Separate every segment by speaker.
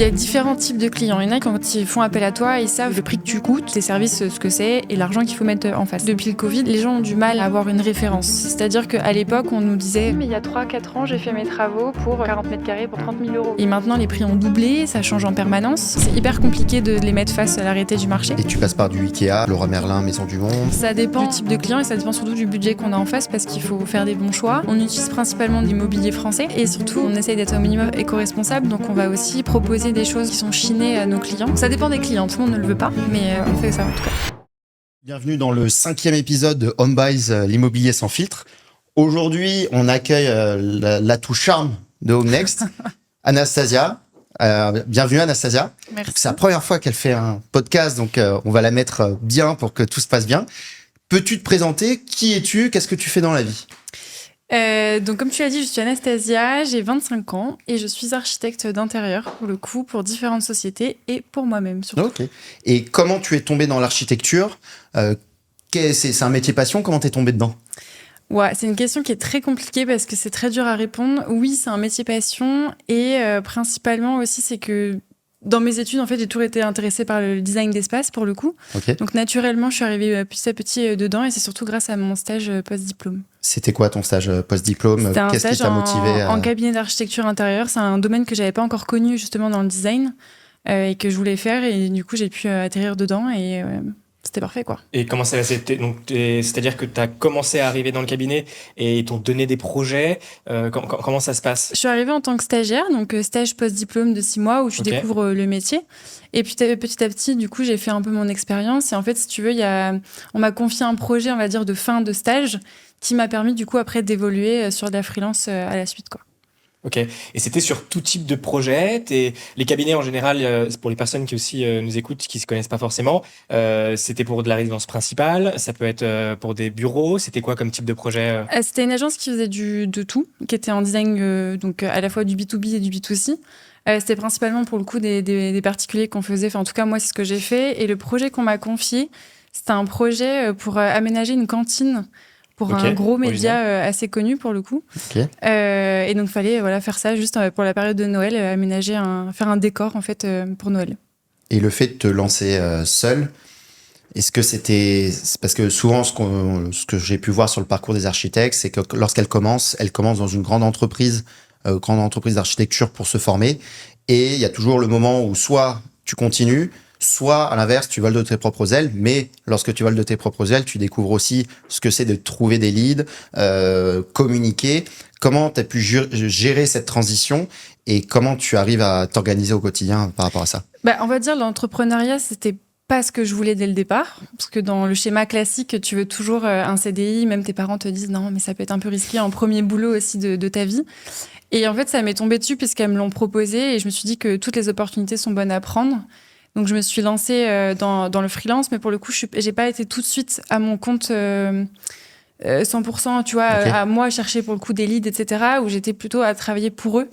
Speaker 1: Il y a différents types de clients. Il y en a quand ils font appel à toi, ils savent le prix que tu coûtes, tes services, ce que c'est et l'argent qu'il faut mettre en face. Depuis le Covid, les gens ont du mal à avoir une référence. C'est-à-dire qu'à l'époque, on nous disait « mais il y a 3-4 ans, j'ai fait mes travaux pour 40 mètres carrés pour 30 000 €. Et maintenant, les prix ont doublé, ça change en permanence. C'est hyper compliqué de les mettre face à la réalité du marché.
Speaker 2: Et tu passes par du Ikea, Leroy Merlin, Maison du Monde.
Speaker 1: Ça dépend du type de client et ça dépend surtout du budget qu'on a en face parce qu'il faut faire des bons choix. On utilise principalement de l'immobilier français et surtout, on essaye d'être au minimum éco-responsable. Donc, on va aussi proposer des choses qui sont chinées à nos clients. Ça dépend des clients, tout le monde ne le veut pas, mais on fait ça en tout cas.
Speaker 2: Bienvenue dans le 5e épisode de Homebuys, l'immobilier sans filtre. Aujourd'hui, on accueille l'atout charme de HomeNext, Anastasia. Bienvenue Anastasia.
Speaker 1: Merci.
Speaker 2: C'est la première fois qu'elle fait un podcast, donc on va la mettre bien pour que tout se passe bien. Peux-tu te présenter? Qui es-tu? Qu'est-ce que tu fais dans la vie?
Speaker 1: Donc comme tu l'as dit, je suis Anastasia, j'ai 25 ans et je suis architecte d'intérieur pour le coup, pour différentes sociétés et pour moi-même surtout.
Speaker 2: Ok. Et comment tu es tombée dans l'architecture? C'est un métier passion, comment t'es tombée dedans?
Speaker 1: Ouais, c'est une question qui est très compliquée parce que c'est très dur à répondre. Oui, c'est un métier passion et principalement aussi c'est que dans mes études, en fait, j'ai toujours été intéressée par le design d'espace pour le coup.
Speaker 2: Okay.
Speaker 1: Donc naturellement, je suis arrivée petit à petit dedans et c'est surtout grâce à mon stage post-diplôme.
Speaker 2: C'était quoi ton stage post-diplôme? Qu'est-ce qui t'a motivé
Speaker 1: en cabinet d'architecture intérieure. C'est un domaine que j'avais pas encore connu justement dans le design et que je voulais faire et du coup j'ai pu atterrir dedans et c'était parfait quoi.
Speaker 3: Et comment ça va? C'est-à-dire que tu as commencé à arriver dans le cabinet et ils t'ont donné des projets. Comment ça se passe?
Speaker 1: Je suis arrivée en tant que stagiaire, donc stage post-diplôme de 6 mois où tu découvres le métier. Et puis petit à petit, du coup, j'ai fait un peu mon expérience. Et en fait, si tu veux, on m'a confié un projet, on va dire, de fin de stage qui m'a permis du coup après d'évoluer sur de la freelance à la suite quoi.
Speaker 3: Ok. Et c'était sur tout type de projet. Les cabinets en général, pour les personnes qui aussi nous écoutent, qui se connaissent pas forcément, c'était pour de la résidence principale. Ça peut être pour des bureaux. C'était quoi comme type de projet?
Speaker 1: C'était une agence qui faisait de tout, qui était en design, donc à la fois du B2B et du B2C. C'était principalement pour le coup des particuliers qu'on faisait. Enfin, en tout cas, moi, c'est ce que j'ai fait. Et le projet qu'on m'a confié, c'était un projet pour aménager une cantine pour un gros média assez connu pour le coup. Et donc, il fallait faire ça juste pour la période de Noël, faire un décor en fait pour Noël.
Speaker 2: Et le fait de te lancer seul, est-ce que c'est parce que souvent ce que j'ai pu voir sur le parcours des architectes, c'est que lorsqu'elles commencent dans une grande entreprise d'architecture pour se former, et il y a toujours le moment où soit tu continues, soit, à l'inverse, tu voles de tes propres ailes, mais lorsque tu voles de tes propres ailes, tu découvres aussi ce que c'est de trouver des leads, communiquer. Comment tu as pu gérer cette transition et comment tu arrives à t'organiser au quotidien par rapport à ça?
Speaker 1: On va dire l'entrepreneuriat, c'était pas ce que je voulais dès le départ, parce que dans le schéma classique, tu veux toujours un CDI, même tes parents te disent non, mais ça peut être un peu risqué, un premier boulot aussi de ta vie. Et en fait, ça m'est tombé dessus puisqu'elles me l'ont proposé et je me suis dit que toutes les opportunités sont bonnes à prendre. Donc, je me suis lancée dans le freelance, mais pour le coup, j'ai pas été tout de suite à mon compte 100%, tu vois, à moi chercher pour le coup des leads, etc., où j'étais plutôt à travailler pour eux,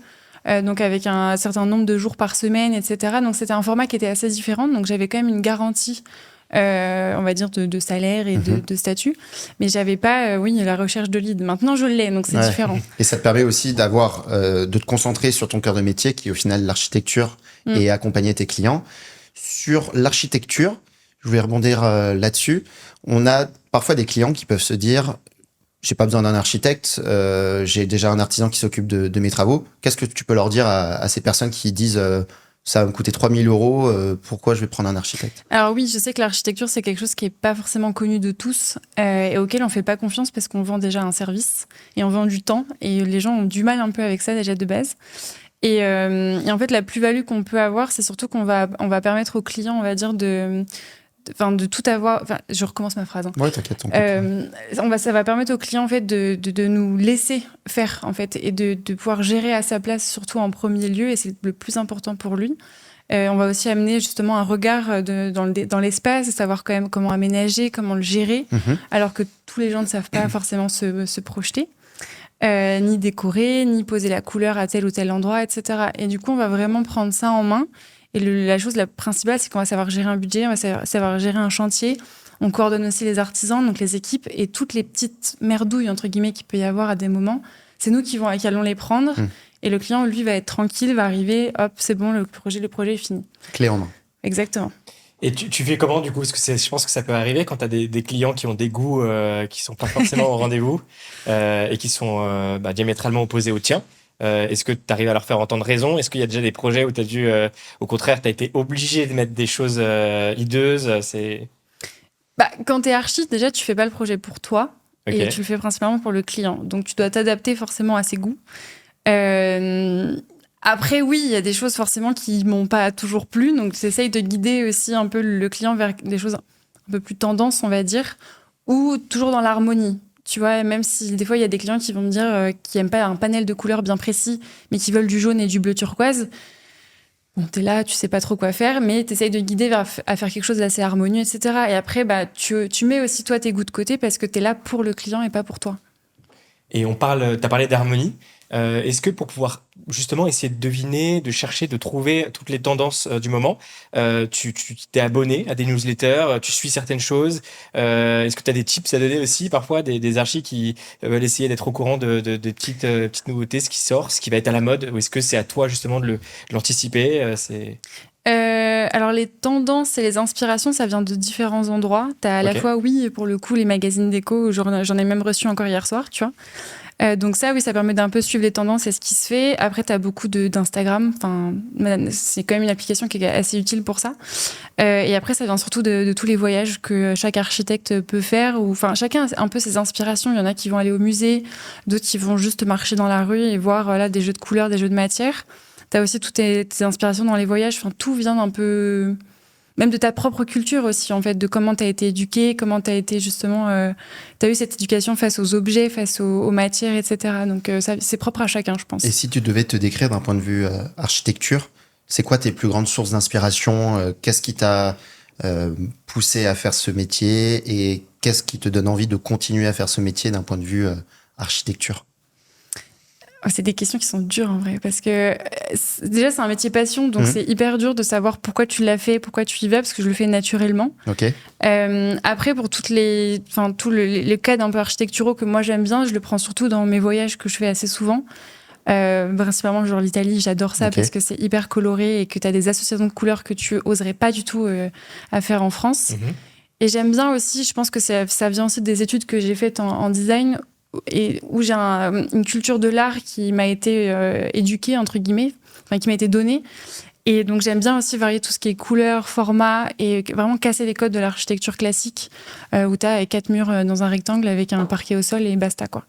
Speaker 1: donc avec un certain nombre de jours par semaine, etc. Donc, c'était un format qui était assez différent. Donc, j'avais quand même une garantie, on va dire, de salaire et de statut. Mais j'avais pas, la recherche de leads. Maintenant, je l'ai, donc c'est différent.
Speaker 2: Et ça te permet aussi de te concentrer sur ton cœur de métier, qui est au final l'architecture, et accompagner tes clients. Sur l'architecture, je voulais rebondir là-dessus. On a parfois des clients qui peuvent se dire « j'ai pas besoin d'un architecte, j'ai déjà un artisan qui s'occupe de mes travaux ». Qu'est-ce que tu peux leur dire à ces personnes qui disent ça va me coûter 3 000 €, pourquoi je vais prendre un architecte?
Speaker 1: Alors oui, je sais que l'architecture, c'est quelque chose qui n'est pas forcément connu de tous et auquel on ne fait pas confiance parce qu'on vend déjà un service et on vend du temps et les gens ont du mal un peu avec ça déjà de base. Et en fait, la plus-value qu'on peut avoir, c'est surtout qu'on va permettre aux clients, on va dire, de tout avoir. Enfin, je recommence ma phrase.
Speaker 2: Ouais, t'inquiète.
Speaker 1: Ça va permettre aux clients en fait de nous laisser faire en fait et de pouvoir gérer à sa place, surtout en premier lieu, et c'est le plus important pour lui. On va aussi amener justement un regard dans l'espace, savoir quand même comment aménager, comment le gérer, alors que tous les gens ne savent pas forcément se projeter. Ni décorer, ni poser la couleur à tel ou tel endroit, etc. Et du coup, on va vraiment prendre ça en main. Et la chose la principale, c'est qu'on va savoir gérer un budget, on va savoir gérer un chantier. On coordonne aussi les artisans, donc les équipes, et toutes les petites merdouilles, entre guillemets, qu'il peut y avoir à des moments. C'est nous qui allons les prendre Et le client, lui, va être tranquille, va arriver, hop, c'est bon, le projet est fini.
Speaker 2: Clé en main.
Speaker 1: Exactement.
Speaker 3: Et tu fais comment du coup? Parce que je pense que ça peut arriver quand tu as des clients qui ont des goûts qui sont pas forcément au rendez-vous et qui sont diamétralement opposés aux tiens. Est-ce que tu arrives à leur faire entendre raison? Est-ce qu'il y a déjà des projets où tu as dû, au contraire, tu as été obligé de mettre des choses hideuses?
Speaker 1: Quand tu es archi, déjà, tu fais pas le projet pour toi et tu le fais principalement pour le client. Donc, tu dois t'adapter forcément à ses goûts. Après, oui, il y a des choses forcément qui m'ont pas toujours plu. Donc, j'essaye de guider aussi un peu le client vers des choses un peu plus tendance, on va dire, ou toujours dans l'harmonie. Tu vois, même si des fois, il y a des clients qui vont me dire qu'ils n'aiment pas un panel de couleurs bien précis, mais qui veulent du jaune et du bleu turquoise. Bon, t'es là, tu sais pas trop quoi faire, mais t'essayes de guider à faire quelque chose d'assez harmonieux, etc. Et après, tu mets aussi toi tes goûts de côté parce que t'es là pour le client et pas pour toi.
Speaker 3: Et t'as parlé d'harmonie. Est-ce que pour pouvoir justement essayer de deviner, de chercher, de trouver toutes les tendances du moment, tu t'es abonné à des newsletters, tu suis certaines choses. Est-ce que tu as des tips à donner aussi parfois des archis qui veulent essayer d'être au courant de petites nouveautés, ce qui sort, ce qui va être à la mode, ou est-ce que c'est à toi justement de l'anticiper
Speaker 1: Alors les tendances et les inspirations, ça vient de différents endroits. T'as à la fois, oui, pour le coup, les magazines déco, j'en ai même reçu encore hier soir, tu vois. Donc ça, oui, ça permet d'un peu suivre les tendances et ce qui se fait. Après, tu as beaucoup d'Instagram. Enfin, c'est quand même une application qui est assez utile pour ça. Et après, ça vient surtout de tous les voyages que chaque architecte peut faire. Enfin, chacun a un peu ses inspirations. Il y en a qui vont aller au musée, d'autres qui vont juste marcher dans la rue et voir des jeux de couleurs, des jeux de matière. Tu as aussi toutes tes inspirations dans les voyages. Enfin, tout vient d'un peu... Même de ta propre culture aussi, en fait, de comment tu as été éduqué, comment tu as été justement... tu as eu cette éducation face aux objets, face aux matières, etc. Donc, c'est propre à chacun, je pense.
Speaker 2: Et si tu devais te décrire d'un point de vue architecture, c'est quoi tes plus grandes sources d'inspiration? Qu'est-ce qui t'a poussé à faire ce métier? Et qu'est-ce qui te donne envie de continuer à faire ce métier d'un point de vue architecture?
Speaker 1: C'est des questions qui sont dures en vrai, parce que déjà c'est un métier passion, donc c'est hyper dur de savoir pourquoi tu l'as fait, pourquoi tu y vas, parce que je le fais naturellement. Après, pour tous les cas d'un peu architecturaux que moi j'aime bien, je le prends surtout dans mes voyages que je fais assez souvent. Principalement genre l'Italie, j'adore ça parce que c'est hyper coloré et que tu as des associations de couleurs que tu oserais pas du tout à faire en France. Et j'aime bien aussi, je pense que ça vient aussi des études que j'ai faites en design, et où j'ai une culture de l'art qui m'a été éduquée, entre guillemets, qui m'a été donnée. Et donc, j'aime bien aussi varier tout ce qui est couleur, format, et vraiment casser les codes de l'architecture classique, où tu as 4 murs dans un rectangle avec un parquet au sol et basta, quoi.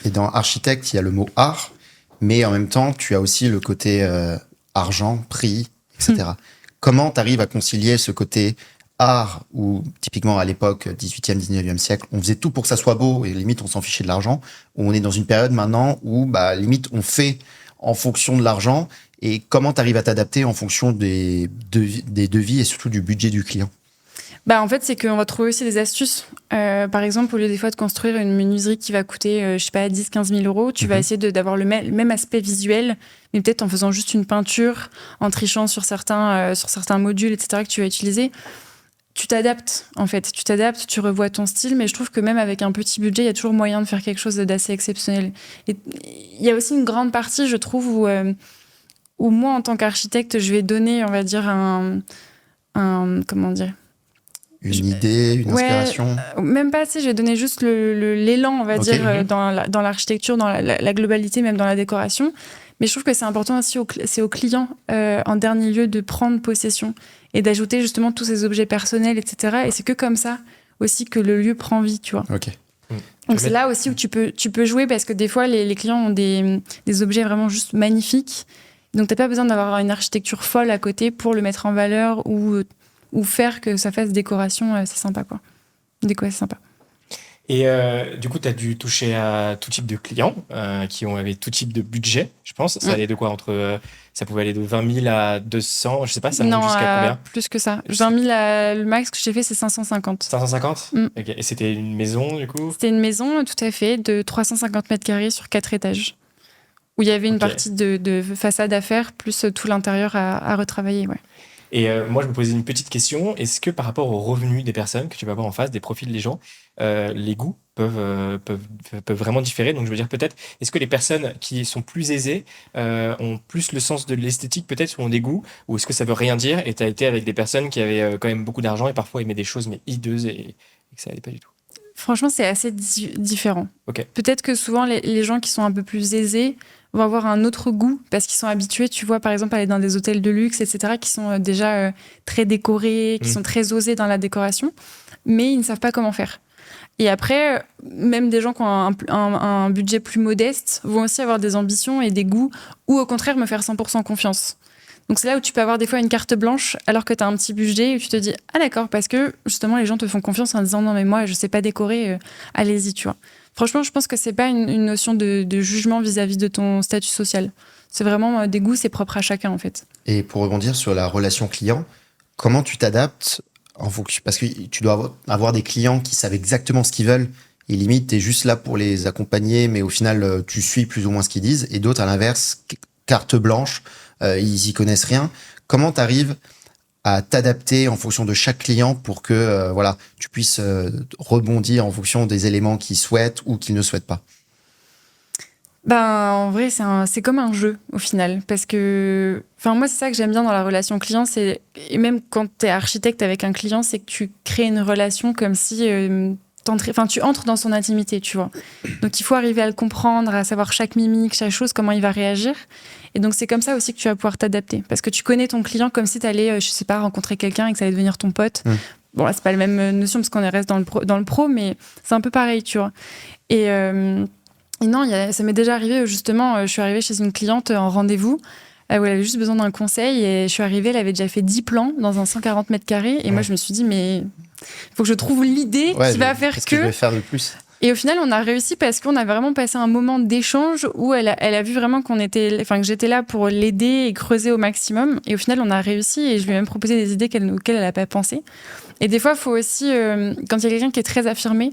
Speaker 2: Et dans architecte, il y a le mot art, mais en même temps, tu as aussi le côté argent, prix, etc. Comment tu arrives à concilier ce côté art, où typiquement à l'époque 18e, 19e siècle, on faisait tout pour que ça soit beau et limite on s'en fichait de l'argent, où on est dans une période maintenant où limite on fait en fonction de l'argent, et comment tu arrives à t'adapter en fonction des devis et surtout du budget du client?
Speaker 1: En fait, c'est qu'on va trouver aussi des astuces. Par exemple, au lieu des fois de construire une menuiserie qui va coûter, 10-15 000 euros, tu vas essayer d'avoir le même aspect visuel, mais peut-être en faisant juste une peinture, en trichant sur certains modules, etc., que tu vas utiliser. Tu t'adaptes, en fait. Tu t'adaptes, tu revois ton style, mais je trouve que même avec un petit budget, il y a toujours moyen de faire quelque chose d'assez exceptionnel. Et il y a aussi une grande partie, je trouve, où moi, en tant qu'architecte, je vais donner, on va dire, comment dire,
Speaker 2: une idée, une inspiration.
Speaker 1: Même pas assez, je vais donner juste l'élan, on va dire, dans l'architecture, dans la globalité, même dans la décoration. Mais je trouve que c'est important aussi, c'est au client, en dernier lieu, de prendre possession et d'ajouter justement tous ces objets personnels, etc. Et c'est que comme ça aussi que le lieu prend vie, tu vois. Donc c'est là aussi où tu peux jouer, parce que des fois, les clients ont des objets vraiment juste magnifiques. Donc t'as pas besoin d'avoir une architecture folle à côté pour le mettre en valeur ou faire que ça fasse décoration, c'est sympa, quoi. Déco, c'est sympa.
Speaker 3: Et du coup, tu as dû toucher à tout type de clients qui avaient tout type de budget, je pense. Ça allait de quoi ça pouvait aller de 20 000 à 200, je sais pas, ça monte jusqu'à combien? Plus
Speaker 1: que ça. 20 000, le max que j'ai fait, c'est 550.
Speaker 3: 550 Ok. Et c'était une maison, du coup? C'était
Speaker 1: une maison, tout à fait, de 350 mètres carrés sur 4 étages, où il y avait une partie de façade à faire, plus tout l'intérieur à retravailler, ouais.
Speaker 3: Et moi, je me posais une petite question. Est-ce que par rapport aux revenus des personnes que tu vas avoir en face, des profils des gens, les goûts peuvent vraiment différer? Donc, je veux dire, peut-être, est-ce que les personnes qui sont plus aisées ont plus le sens de l'esthétique, peut-être, ou ont des goûts, ou est-ce que ça veut rien dire et tu as été avec des personnes qui avaient quand même beaucoup d'argent et parfois aimaient des choses, mais hideuses et que ça allait pas du tout?
Speaker 1: Franchement, c'est assez différent.
Speaker 3: Ok.
Speaker 1: Peut-être que souvent, les gens qui sont un peu plus aisés vont avoir un autre goût parce qu'ils sont habitués, tu vois, par exemple, à aller dans des hôtels de luxe, etc., qui sont déjà très décorés, qui sont très osés dans la décoration, mais ils ne savent pas comment faire. Et après, même des gens qui ont un budget plus modeste vont aussi avoir des ambitions et des goûts, ou au contraire me faire 100% confiance. Donc c'est là où tu peux avoir des fois une carte blanche alors que tu as un petit budget où tu te dis « Ah d'accord », parce que justement les gens te font confiance en disant « Non mais moi je sais pas décorer, allez-y », tu vois. Franchement, je pense que c'est pas une notion de jugement vis-à-vis de ton statut social. C'est vraiment des goûts, c'est propre à chacun en fait.
Speaker 2: Et pour rebondir sur la relation client, comment tu t'adaptes en fonction, parce que tu dois avoir des clients qui savent exactement ce qu'ils veulent et limite, tu es juste là pour les accompagner, mais au final, tu suis plus ou moins ce qu'ils disent. Et d'autres, à l'inverse, carte blanche, ils y connaissent rien. Comment tu arrives à t'adapter en fonction de chaque client pour que voilà, tu puisses rebondir en fonction des éléments qu'ils souhaitent ou qu'ils ne souhaitent pas?
Speaker 1: Ben, en vrai, c'est comme un jeu au final. Parce que, enfin, moi, c'est ça que j'aime bien dans la relation client. Et même quand tu es architecte avec un client, c'est que tu crées une relation comme si tu entres dans son intimité, tu vois. Donc, il faut arriver à le comprendre, à savoir chaque mimique, chaque chose, comment il va réagir. Et donc, c'est comme ça aussi que tu vas pouvoir t'adapter. Parce que tu connais ton client comme si tu allais, je sais pas, rencontrer quelqu'un et que ça allait devenir ton pote. Bon, là, c'est pas la même notion parce qu'on reste dans le pro, mais c'est un peu pareil, tu vois. Et non, ça m'est déjà arrivé, justement, je suis arrivée chez une cliente en rendez-vous où elle avait juste besoin d'un conseil et je suis arrivée, elle avait déjà fait 10 plans dans un 140 mètres carrés et moi, je me suis dit, mais il faut que je trouve l'idée qui va faire
Speaker 2: qu'est-ce que je vais faire de plus?
Speaker 1: Et au final, on a réussi parce qu'on a vraiment passé un moment d'échange où elle a vu vraiment que j'étais là pour l'aider et creuser au maximum. Et au final, on a réussi et je lui ai même proposé des idées auxquelles elle n'a pas pensé. Et des fois, il faut aussi, quand il y a quelqu'un qui est très affirmé,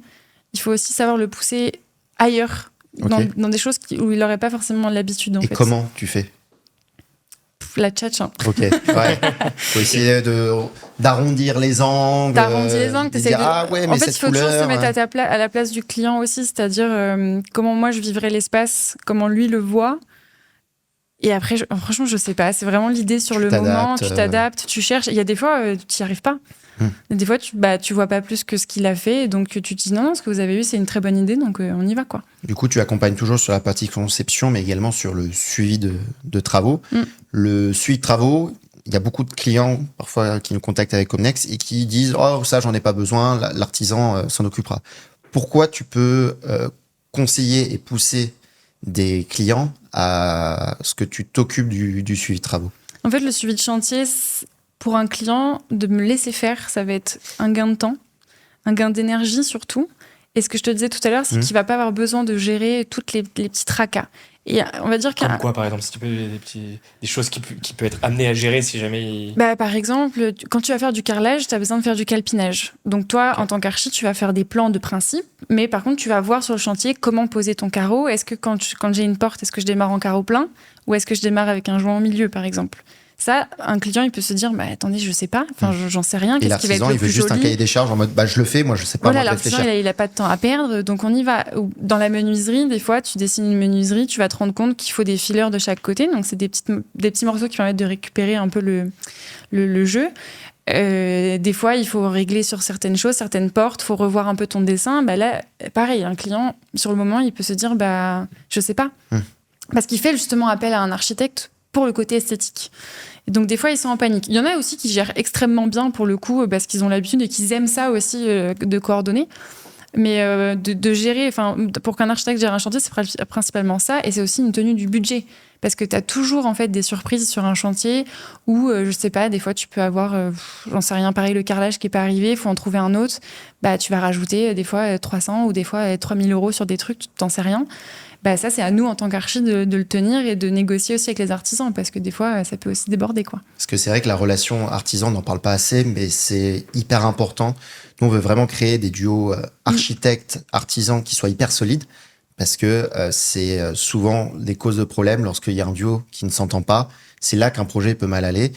Speaker 1: il faut aussi savoir le pousser ailleurs.
Speaker 2: Okay.
Speaker 1: Dans des choses où il n'aurait pas forcément l'habitude.
Speaker 2: Et comment tu fais?
Speaker 1: La tchatche.
Speaker 2: Ok, ouais. Faut essayer d'arrondir les angles. Ah ouais, mais
Speaker 1: en fait,
Speaker 2: cette
Speaker 1: il faut toujours
Speaker 2: couleur,
Speaker 1: se mettre à la place du client aussi, c'est-à-dire comment moi je vivrais l'espace, comment lui le voit. Et après, franchement, je sais pas. C'est vraiment l'idée sur le moment. Tu t'adaptes, tu cherches. Il y a des fois, tu n'y arrives pas. Des fois, tu vois pas plus que ce qu'il a fait. Donc, tu te dis non, ce que vous avez eu, c'est une très bonne idée. Donc, on y va, quoi.
Speaker 2: Du coup, tu accompagnes toujours sur la partie conception, mais également sur le suivi de travaux. Le suivi de travaux, il y a beaucoup de clients, parfois, qui nous contactent avec Omnex et qui disent « Oh, ça, j'en ai pas besoin. L'artisan s'en occupera. » Pourquoi tu peux conseiller et pousser des clients à ce que tu t'occupes du suivi de travaux?
Speaker 1: En fait, le suivi de chantier, pour un client, de me laisser faire, ça va être un gain de temps, un gain d'énergie surtout. Et ce que je te disais tout à l'heure, c'est qu'il ne va pas avoir besoin de gérer toutes les petits tracas. Et on va dire
Speaker 3: Comme quoi, par exemple, si tu peux, des choses qui peuvent être amenées à gérer si jamais...
Speaker 1: Par exemple, quand tu vas faire du carrelage, tu as besoin de faire du calpinage. Donc toi, en tant qu'archi, tu vas faire des plans de principe, mais par contre, tu vas voir sur le chantier comment poser ton carreau. Est-ce que quand j'ai une porte, est-ce que je démarre en carreau plein ou est-ce que je démarre avec un joint au milieu, par exemple? Ça, un client, il peut se dire, attendez, je sais pas, j'en sais rien.
Speaker 2: Et l'artisan, il veut juste un cahier des charges en mode, je le fais, moi, je sais pas.
Speaker 1: Voilà, l'artisan, il a pas de temps à perdre, donc on y va. Dans la menuiserie, des fois, tu dessines une menuiserie, tu vas te rendre compte qu'il faut des fileurs de chaque côté, donc c'est des petits morceaux qui permettent de récupérer un peu le jeu. Des fois, il faut régler sur certaines choses, certaines portes, il faut revoir un peu ton dessin. Là, pareil, un client, sur le moment, il peut se dire, je sais pas. Parce qu'il fait justement appel à un architecte pour le côté esthétique. Et donc, des fois, ils sont en panique. Il y en a aussi qui gèrent extrêmement bien, pour le coup, parce qu'ils ont l'habitude et qu'ils aiment ça aussi, de coordonner. Mais de gérer, pour qu'un architecte gère un chantier, c'est principalement ça. Et c'est aussi une tenue du budget. Parce que tu as toujours, en fait, des surprises sur un chantier où, je sais pas, des fois, tu peux avoir, j'en sais rien, pareil, le carrelage qui n'est pas arrivé, il faut en trouver un autre. Tu vas rajouter, des fois, 300 ou des fois, 3000 € sur des trucs, tu t'en sais rien. Ça, c'est à nous, en tant qu'archi, de le tenir et de négocier aussi avec les artisans, parce que des fois, ça peut aussi déborder, quoi.
Speaker 2: Parce que c'est vrai que la relation artisan, on n'en parle pas assez, mais c'est hyper important. Nous, on veut vraiment créer des duos architectes-artisans qui soient hyper solides, parce que c'est souvent des causes de problèmes lorsqu'il y a un duo qui ne s'entend pas. C'est là qu'un projet peut mal aller.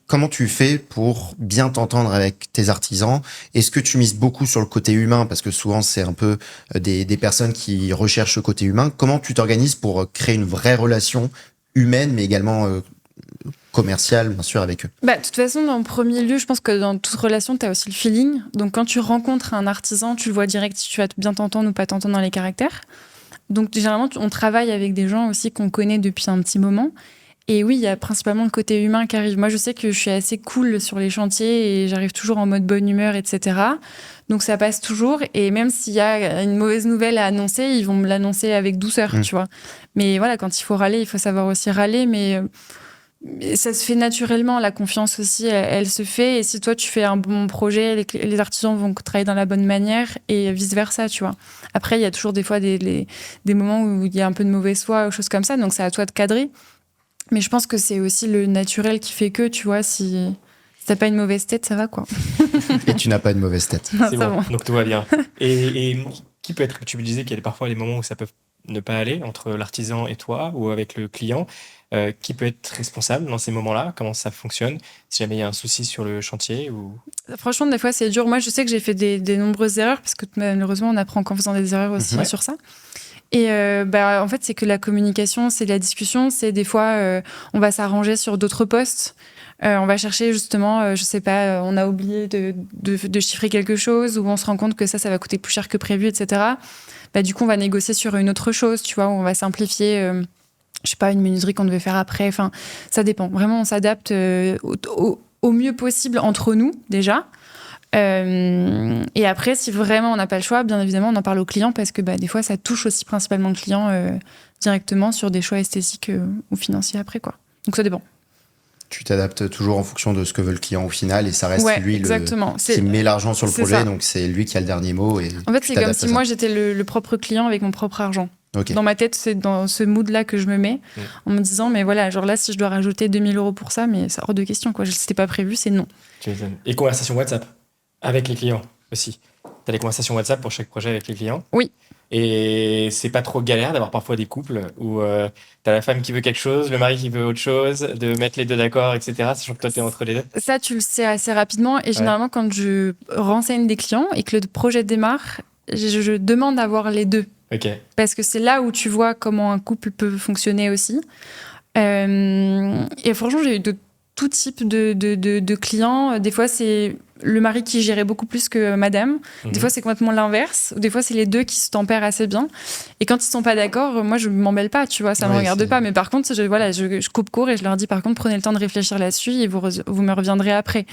Speaker 2: Comment tu fais pour bien t'entendre avec tes artisans? Est-ce que tu mises beaucoup sur le côté humain? Parce que souvent, c'est un peu des personnes qui recherchent le côté humain. Comment tu t'organises pour créer une vraie relation humaine, mais également commerciale, bien sûr, avec eux?
Speaker 1: De toute façon, en premier lieu, je pense que dans toute relation, tu as aussi le feeling. Donc, quand tu rencontres un artisan, tu le vois direct si tu vas bien t'entendre ou pas t'entendre dans les caractères. Donc, généralement, on travaille avec des gens aussi qu'on connaît depuis un petit moment. Et oui, il y a principalement le côté humain qui arrive. Moi, je sais que je suis assez cool sur les chantiers et j'arrive toujours en mode bonne humeur, etc. Donc, ça passe toujours. Et même s'il y a une mauvaise nouvelle à annoncer, ils vont me l'annoncer avec douceur, tu vois. Mais voilà, quand il faut râler, il faut savoir aussi râler. Mais ça se fait naturellement. La confiance aussi, elle se fait. Et si toi, tu fais un bon projet, les artisans vont travailler dans la bonne manière et vice-versa, tu vois. Après, il y a toujours des fois des moments où il y a un peu de mauvaise foi ou choses comme ça. Donc, c'est à toi de cadrer. Mais je pense que c'est aussi le naturel qui fait que, tu vois, si t'as pas une mauvaise tête, ça va, quoi.
Speaker 2: Et tu n'as pas une mauvaise tête.
Speaker 3: C'est bon, donc tout va bien. Et qui peut être, tu me disais qu'il y a parfois des moments où ça peut ne pas aller entre l'artisan et toi ou avec le client. Qui peut être responsable dans ces moments-là? Comment ça fonctionne? Si jamais il y a un souci sur le chantier ou...
Speaker 1: Franchement, des fois, c'est dur. Moi, je sais que j'ai fait des nombreuses erreurs parce que malheureusement, on apprend qu'en faisant des erreurs aussi sur ça. Et en fait, c'est que la communication, c'est la discussion. C'est des fois, on va s'arranger sur d'autres postes. On va chercher justement, je sais pas, on a oublié de chiffrer quelque chose ou on se rend compte que ça va coûter plus cher que prévu, etc. Du coup, on va négocier sur une autre chose, tu vois, où on va simplifier, je sais pas, une menuiserie qu'on devait faire après. Enfin, ça dépend. Vraiment, on s'adapte au mieux possible entre nous, déjà. Et après, si vraiment on n'a pas le choix, bien évidemment, on en parle au client parce que des fois, ça touche aussi principalement le client directement sur des choix esthétiques ou financiers après, quoi. Donc, ça dépend.
Speaker 2: Tu t'adaptes toujours en fonction de ce que veut le client au final et ça reste lui qui met l'argent sur le projet, ça. Donc c'est lui qui a le dernier mot. Et
Speaker 1: en fait, c'est comme si moi, j'étais le propre client avec mon propre argent.
Speaker 2: Okay.
Speaker 1: Dans ma tête, c'est dans ce mood-là que je me mets en me disant, mais voilà, genre là, si je dois rajouter 2000 € pour ça, mais c'est hors de question, quoi. C'était pas prévu, c'est non.
Speaker 3: Et conversation WhatsApp avec les clients aussi. Tu as des conversations WhatsApp pour chaque projet avec les clients?
Speaker 1: Oui.
Speaker 3: Et c'est pas trop galère d'avoir parfois des couples où t'as la femme qui veut quelque chose, le mari qui veut autre chose, de mettre les deux d'accord, etc. Sachant que toi, t'es entre les deux?
Speaker 1: Ça, tu le sais assez rapidement. Et généralement, quand je renseigne des clients et que le projet démarre, je demande d'avoir les deux.
Speaker 3: Okay.
Speaker 1: Parce que c'est là où tu vois comment un couple peut fonctionner aussi. Et franchement, j'ai eu de tout type de clients. Des fois, c'est le mari qui gérait beaucoup plus que madame. Des fois, c'est complètement l'inverse. Des fois, c'est les deux qui se tempèrent assez bien. Et quand ils sont pas d'accord, moi, je m'embelle pas, tu vois, ça me regarde pas. Mais par contre, je coupe court et je leur dis, par contre, prenez le temps de réfléchir là-dessus et vous me reviendrez après.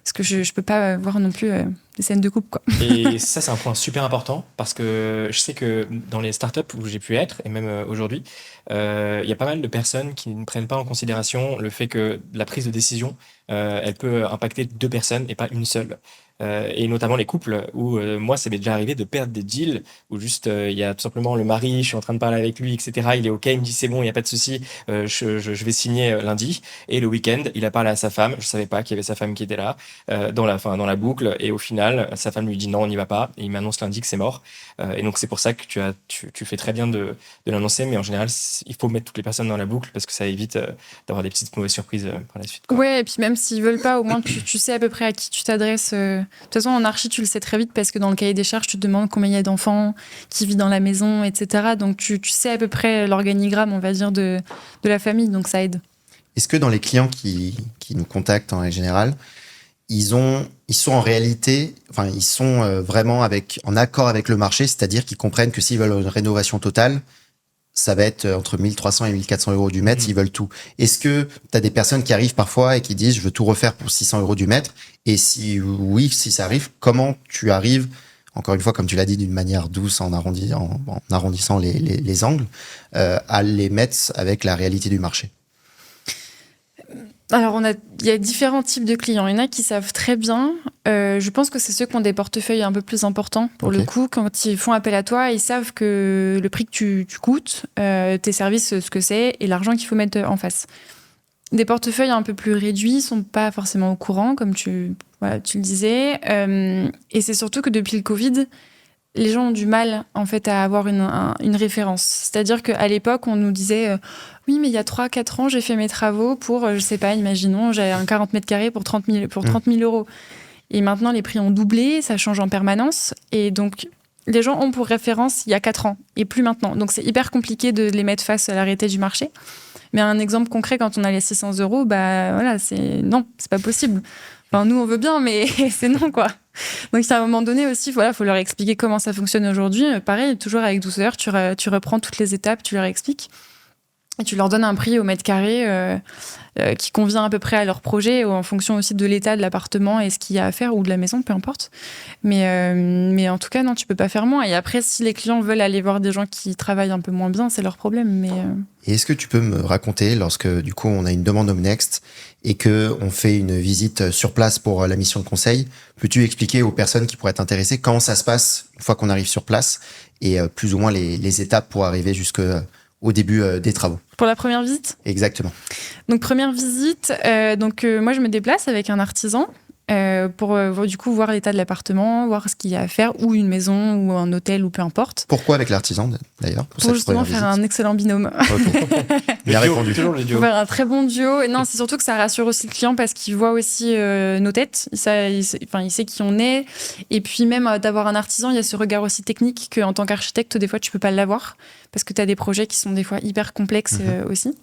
Speaker 1: Parce que je peux pas voir non plus des scènes de couple, quoi.
Speaker 3: Et ça, c'est un point super important parce que je sais que dans les startups où j'ai pu être, et même aujourd'hui, il y a pas mal de personnes qui ne prennent pas en considération le fait que la prise de décision, elle peut impacter 2 personnes et pas une seule. Et notamment les couples où moi, ça m'est déjà arrivé de perdre des deals où juste il y a tout simplement le mari, je suis en train de parler avec lui, etc. Il est OK, il me dit c'est bon, il n'y a pas de souci, je vais signer lundi. Et le week-end, il a parlé à sa femme, je savais pas qu'il y avait sa femme qui était là dans la boucle. Et au final, sa femme lui dit non, on n'y va pas. Et il m'annonce lundi que c'est mort. Et donc c'est pour ça que tu fais très bien de l'annoncer, mais en général, il faut mettre toutes les personnes dans la boucle parce que ça évite d'avoir des petites mauvaises surprises par la suite, quoi.
Speaker 1: Ouais, et puis même s'ils veulent pas, au moins tu sais à peu près à qui tu t'adresses. De toute façon, en archi, tu le sais très vite parce que dans le cahier des charges, tu te demandes combien il y a d'enfants, qui vit dans la maison, etc. Donc, tu sais à peu près l'organigramme, on va dire, de la famille. Donc, ça aide.
Speaker 2: Est-ce que dans les clients qui nous contactent en général, ils sont en réalité, enfin, ils sont vraiment en accord avec le marché, c'est-à-dire qu'ils comprennent que s'ils veulent une rénovation totale, ça va être entre 1300 et 1400 € du mètre, ils veulent tout. Est-ce que tu as des personnes qui arrivent parfois et qui disent je veux tout refaire pour 600 € du mètre? Et si oui, si ça arrive, comment tu arrives, encore une fois, comme tu l'as dit, d'une manière douce, en arrondissant les angles, à les mettre avec la réalité du marché?
Speaker 1: Alors, il y a différents types de clients. Il y en a qui savent très bien. Je pense que c'est ceux qui ont des portefeuilles un peu plus importants. Pour le coup, quand ils font appel à toi, ils savent que le prix que tu coûtes, tes services, ce que c'est, et l'argent qu'il faut mettre en face. Des portefeuilles un peu plus réduits sont pas forcément au courant, comme tu le disais. Et c'est surtout que depuis le Covid, les gens ont du mal en fait à avoir une référence. C'est-à-dire qu'à l'époque, on nous disait oui, mais il y a 3-4 ans, j'ai fait mes travaux pour, je sais pas, imaginons, j'ai un 40 mètres carrés pour 30 000 euros. Et maintenant, les prix ont doublé, ça change en permanence. Et donc, les gens ont pour référence il y a 4 ans et plus maintenant. Donc, c'est hyper compliqué de les mettre face à la réalité du marché. Mais un exemple concret, quand on a les 600 euros, bah voilà, non, c'est pas possible. Enfin, nous, on veut bien, mais c'est non, quoi. Donc, à un moment donné aussi, voilà, faut leur expliquer comment ça fonctionne aujourd'hui. Pareil, toujours avec douceur, tu reprends toutes les étapes, tu leur expliques. Et tu leur donnes un prix au mètre carré qui convient à peu près à leur projet, en fonction aussi de l'état de l'appartement et ce qu'il y a à faire, ou de la maison, peu importe. Mais en tout cas, non, tu peux pas faire moins. Et après, si les clients veulent aller voir des gens qui travaillent un peu moins bien, c'est leur problème.
Speaker 2: Et est-ce que tu peux me raconter, lorsque du coup on a une demande Home Next et qu'on fait une visite sur place pour la mission de conseil, peux-tu expliquer aux personnes qui pourraient être intéressées comment ça se passe une fois qu'on arrive sur place et plus ou moins les étapes pour arriver jusqu'au début des travaux?
Speaker 1: Pour la première visite ?
Speaker 2: Exactement.
Speaker 1: Donc, première visite, moi, je me déplace avec un artisan pour du coup voir l'état de l'appartement, voir ce qu'il y a à faire, ou une maison, ou un hôtel, ou peu importe.
Speaker 2: Pourquoi avec l'artisan, d'ailleurs,
Speaker 1: pour justement faire un excellent binôme.
Speaker 2: Okay. Bien répondu.
Speaker 3: Toujours le duo.
Speaker 1: Pour faire un très bon duo. Et non, c'est surtout que ça rassure aussi le client parce qu'il voit aussi nos têtes. Il sait qui on est. Et puis même d'avoir un artisan, il y a ce regard aussi technique qu'en tant qu'architecte, des fois, tu peux pas l'avoir parce que tu as des projets qui sont des fois hyper complexes aussi.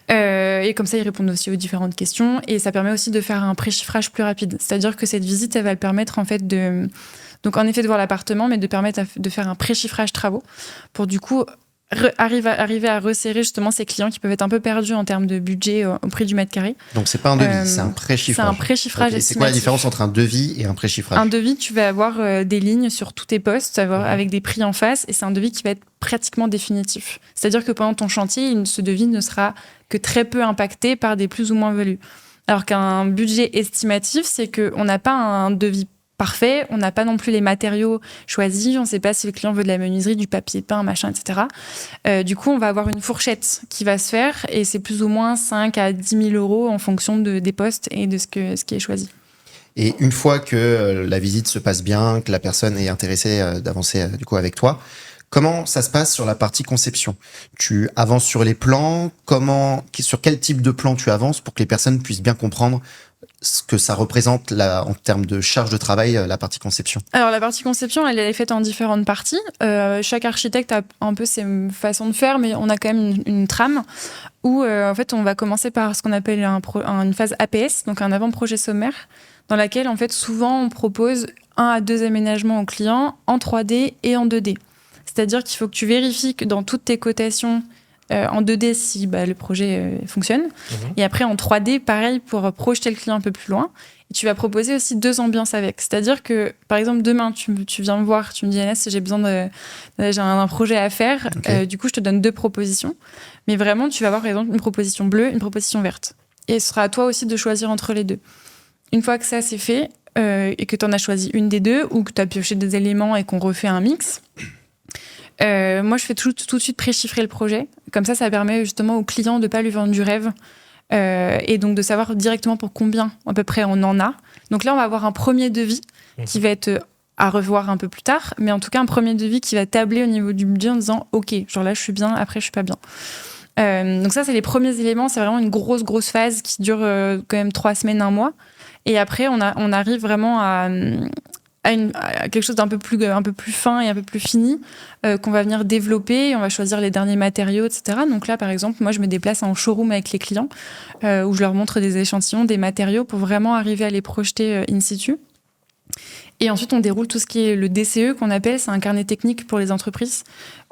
Speaker 1: Et comme ça, ils répondent aussi aux différentes questions. Et ça permet aussi de faire un préchiffrage plus rapide. C'est-à-dire que cette visite, elle va le permettre en fait de voir l'appartement, mais de permettre de faire un préchiffrage travaux pour du coup arriver à resserrer justement ces clients qui peuvent être un peu perdus en termes de budget au prix du mètre carré.
Speaker 2: Donc c'est pas un devis, c'est un préchiffrage.
Speaker 1: C'est un préchiffrage.
Speaker 2: Okay. C'est quoi la différence entre un devis et un préchiffrage ?
Speaker 1: Un devis, tu vas avoir des lignes sur tous tes postes avec des prix en face, et c'est un devis qui va être pratiquement définitif. C'est-à-dire que pendant ton chantier, ce devis ne sera que très peu impacté par des plus ou moins values. Alors qu'un budget estimatif, c'est qu'on n'a pas un devis parfait, on n'a pas non plus les matériaux choisis, on ne sait pas si le client veut de la menuiserie, du papier peint, machin, etc. Du coup, on va avoir une fourchette qui va se faire, et c'est plus ou moins 5 à 10 000 euros en fonction des postes et de ce qui est choisi.
Speaker 2: Et une fois que la visite se passe bien, que la personne est intéressée d'avancer du coup avec toi, comment ça se passe sur la partie conception ? Tu avances sur les plans, sur quel type de plan tu avances pour que les personnes puissent bien comprendre ce que ça représente en termes de charge de travail, la partie conception?
Speaker 1: Alors, la partie conception, elle est faite en différentes parties. Chaque architecte a un peu ses façons de faire, mais on a quand même une trame où, en fait, on va commencer par ce qu'on appelle une phase APS, donc un avant-projet sommaire, dans laquelle, en fait, souvent, on propose 1 à 2 aménagements au client en 3D et en 2D. C'est-à-dire qu'il faut que tu vérifies que dans toutes tes cotations, en 2D si le projet fonctionne. Et après, en 3D, pareil, pour projeter le client un peu plus loin. Et tu vas proposer aussi 2 ambiances avec. C'est-à-dire que, par exemple, demain, tu viens me voir, tu me dis, Agnès, j'ai un projet à faire. Okay. Du coup, je te donne 2 propositions. Mais vraiment, tu vas avoir, par exemple, une proposition bleue, une proposition verte. Et ce sera à toi aussi de choisir entre les 2. Une fois que ça, c'est fait, et que tu en as choisi une des 2, ou que tu as pioché des éléments et qu'on refait un mix... moi, je fais tout de suite préchiffrer le projet. Comme ça permet justement au client de ne pas lui vendre du rêve et donc de savoir directement pour combien à peu près on en a. Donc là, on va avoir un premier devis qui va être à revoir un peu plus tard, mais en tout cas, un premier devis qui va tabler au niveau du budget en disant « Ok, genre là, je suis bien, après, je suis pas bien ». Donc ça, c'est les premiers éléments. C'est vraiment une grosse phase qui dure quand même 3 semaines, 1 mois. Et après, on arrive vraiment à quelque chose d'un peu plus fin et un peu plus fini qu'on va venir développer. On va choisir les derniers matériaux, etc. Donc là, par exemple, moi, je me déplace en showroom avec les clients où je leur montre des échantillons, des matériaux pour vraiment arriver à les projeter in situ. Et ensuite, on déroule tout ce qui est le DCE qu'on appelle, c'est un carnet technique pour les entreprises,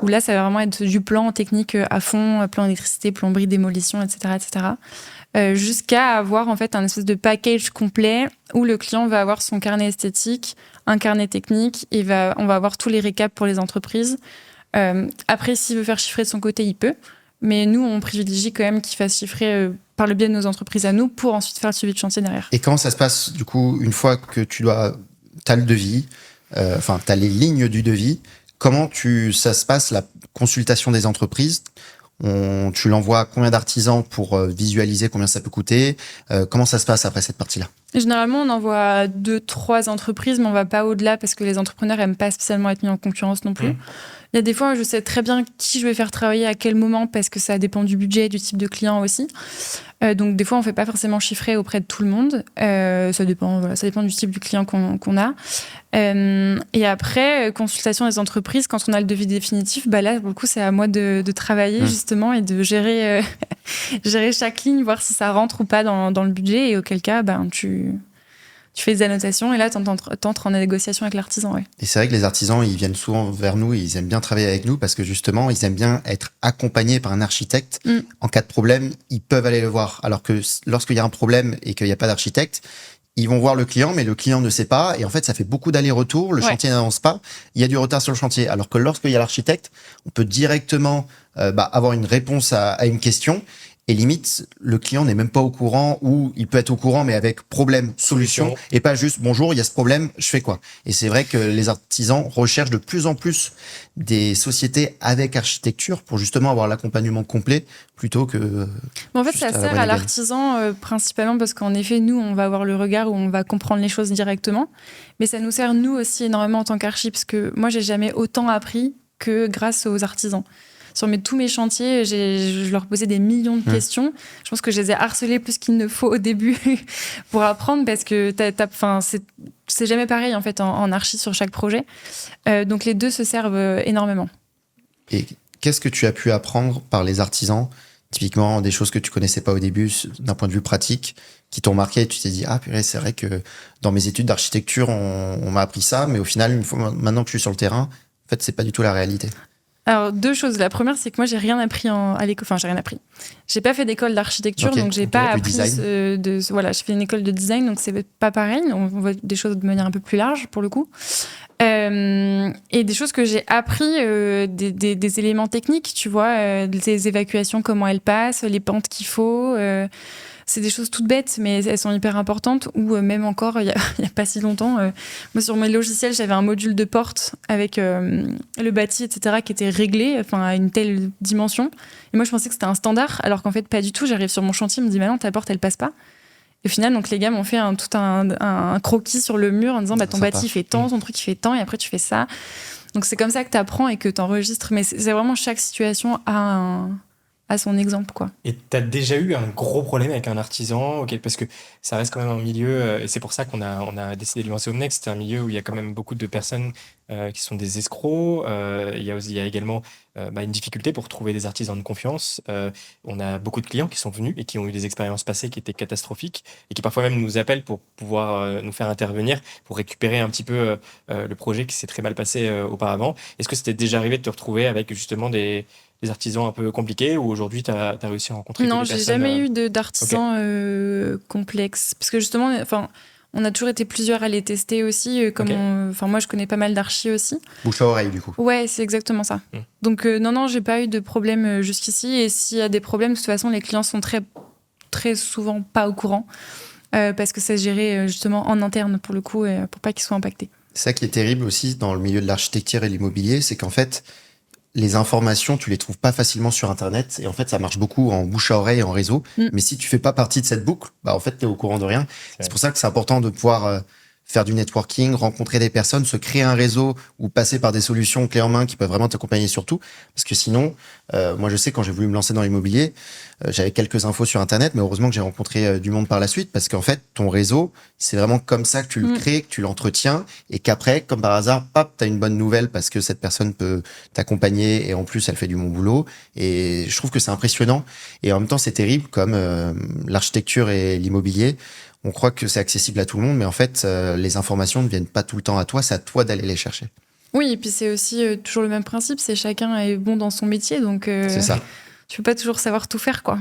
Speaker 1: où là, ça va vraiment être du plan technique à fond, plan électricité, plomberie, démolition, etc., etc. Jusqu'à avoir en fait un espèce de package complet où le client va avoir son carnet esthétique, un carnet technique, et on va avoir tous les récaps pour les entreprises. Après, s'il veut faire chiffrer de son côté, il peut. Mais nous, on privilégie quand même qu'il fasse chiffrer par le biais de nos entreprises à nous pour ensuite faire le suivi de chantier derrière.
Speaker 2: Et comment ça se passe, du coup, une fois que t'as le devis, t'as les lignes du devis, comment ça se passe, la consultation des entreprises? Tu l'envoies à combien d'artisans pour visualiser combien ça peut coûter? Comment ça se passe après cette partie-là?
Speaker 1: Généralement, on envoie à 2-3 entreprises, mais on va pas au-delà parce que les entrepreneurs aiment pas spécialement être mis en concurrence non plus. Il y a des fois où je sais très bien qui je vais faire travailler à quel moment parce que ça dépend du budget et du type de client aussi. Donc des fois, on fait pas forcément chiffrer auprès de tout le monde. Ça dépend du type du client qu'on a. Et après, consultation des entreprises, quand on a le devis définitif, là, pour le coup, c'est à moi de travailler justement et de gérer chaque ligne, voir si ça rentre ou pas dans le budget. Et auquel cas, tu fais des annotations et là, t'entres en négociation avec l'artisan. Ouais.
Speaker 2: Et c'est vrai que les artisans, ils viennent souvent vers nous et ils aiment bien travailler avec nous parce que justement, ils aiment bien être accompagnés par un architecte. En cas de problème, ils peuvent aller le voir. Alors que lorsqu'il y a un problème et qu'il n'y a pas d'architecte, ils vont voir le client, mais le client ne sait pas. Et en fait, ça fait beaucoup d'allers-retours. Le chantier n'avance pas. Il y a du retard sur le chantier. Alors que lorsqu'il y a l'architecte, on peut directement avoir une réponse à une question. Et limite, le client n'est même pas au courant ou il peut être au courant, mais avec problème, solution, et pas juste bonjour, il y a ce problème, je fais quoi? Et c'est vrai que les artisans recherchent de plus en plus des sociétés avec architecture pour justement avoir l'accompagnement complet plutôt que.
Speaker 1: En fait, ça sert à l'artisan principalement parce qu'en effet, nous, on va avoir le regard où on va comprendre les choses directement. Mais ça nous sert, nous aussi, énormément en tant qu'archi, parce que moi, j'ai jamais autant appris que grâce aux artisans. Sur tous mes chantiers, je leur posais des millions de questions. Je pense que je les ai harcelés plus qu'il ne faut au début pour apprendre parce que c'est jamais pareil en fait en archi sur chaque projet. Donc les deux se servent énormément.
Speaker 2: Et qu'est-ce que tu as pu apprendre par les artisans? Typiquement des choses que tu connaissais pas au début d'un point de vue pratique qui t'ont marqué et tu t'es dit ah purée, c'est vrai que dans mes études d'architecture on m'a appris ça, mais au final maintenant que je suis sur le terrain, en fait c'est pas du tout la réalité.
Speaker 1: Alors, 2 choses. La première, c'est que moi, j'ai rien appris à l'école. Enfin, j'ai rien appris. J'ai pas fait d'école d'architecture, donc j'ai pas appris voilà, j'ai fait une école de design, donc c'est pas pareil. On voit des choses de manière un peu plus large, pour le coup. Et des choses que j'ai appris, des éléments techniques, tu vois, des évacuations, comment elles passent, les pentes qu'il faut. C'est des choses toutes bêtes, mais elles sont hyper importantes. Ou même encore, il y a pas si longtemps, moi sur mes logiciels, j'avais un module de porte avec le bâti, etc., qui était réglé, à une telle dimension. Et moi, je pensais que c'était un standard, alors qu'en fait, pas du tout. J'arrive sur mon chantier, je me dis, non, ta porte, elle passe pas. Et au final, donc les gars m'ont fait tout un croquis sur le mur en disant, ton bâti fait tant, ton truc il fait tant, et après tu fais ça. Donc c'est comme ça que tu apprends et que tu enregistres. Mais c'est vraiment chaque situation à son exemple, quoi.
Speaker 3: Et tu as déjà eu un gros problème avec un artisan, parce que ça reste quand même un milieu, et c'est pour ça qu'on a décidé de lancer Homenext. C'est un milieu où il y a quand même beaucoup de personnes qui sont des escrocs. Il y a également une difficulté pour trouver des artisans de confiance. On a beaucoup de clients qui sont venus et qui ont eu des expériences passées qui étaient catastrophiques et qui parfois même nous appellent pour pouvoir nous faire intervenir, pour récupérer un petit peu le projet qui s'est très mal passé auparavant. Est-ce que c'était déjà arrivé de te retrouver avec justement des artisans un peu compliqués ou aujourd'hui tu as réussi à rencontrer des personnes?
Speaker 1: Non, j'ai jamais eu d'artisans complexes. Parce que justement, on a toujours été plusieurs à les tester aussi. Moi, je connais pas mal d'archis aussi.
Speaker 2: Bouche à oreille, du coup.
Speaker 1: Ouais, c'est exactement ça. Donc, non, j'ai pas eu de problème jusqu'ici. Et s'il y a des problèmes, de toute façon, les clients sont très, très souvent pas au courant. Parce que c'est géré justement en interne pour le coup, pour pas qu'ils soient impactés.
Speaker 2: C'est ça qui est terrible aussi dans le milieu de l'architecture et l'immobilier, c'est qu'en fait, les informations, tu les trouves pas facilement sur Internet. Et en fait, ça marche beaucoup en bouche à oreille, en réseau. Mais si tu fais pas partie de cette boucle, en fait, t'es au courant de rien. C'est pour ça que c'est important de pouvoir faire du networking, rencontrer des personnes, se créer un réseau ou passer par des solutions clés en main qui peuvent vraiment t'accompagner sur tout. Parce que sinon, moi, je sais, quand j'ai voulu me lancer dans l'immobilier, j'avais quelques infos sur Internet, mais heureusement que j'ai rencontré du monde par la suite parce qu'en fait, ton réseau, c'est vraiment comme ça que tu le crées, que tu l'entretiens et qu'après, comme par hasard, hop, t'as une bonne nouvelle parce que cette personne peut t'accompagner et en plus, elle fait du bon boulot. Et je trouve que c'est impressionnant. Et en même temps, c'est terrible comme l'architecture et l'immobilier. On croit que c'est accessible à tout le monde, mais en fait, les informations ne viennent pas tout le temps à toi, c'est à toi d'aller les chercher.
Speaker 1: Oui, et puis c'est aussi toujours le même principe, c'est chacun est bon dans son métier, donc
Speaker 2: c'est ça.
Speaker 1: Tu peux pas toujours savoir tout faire, quoi.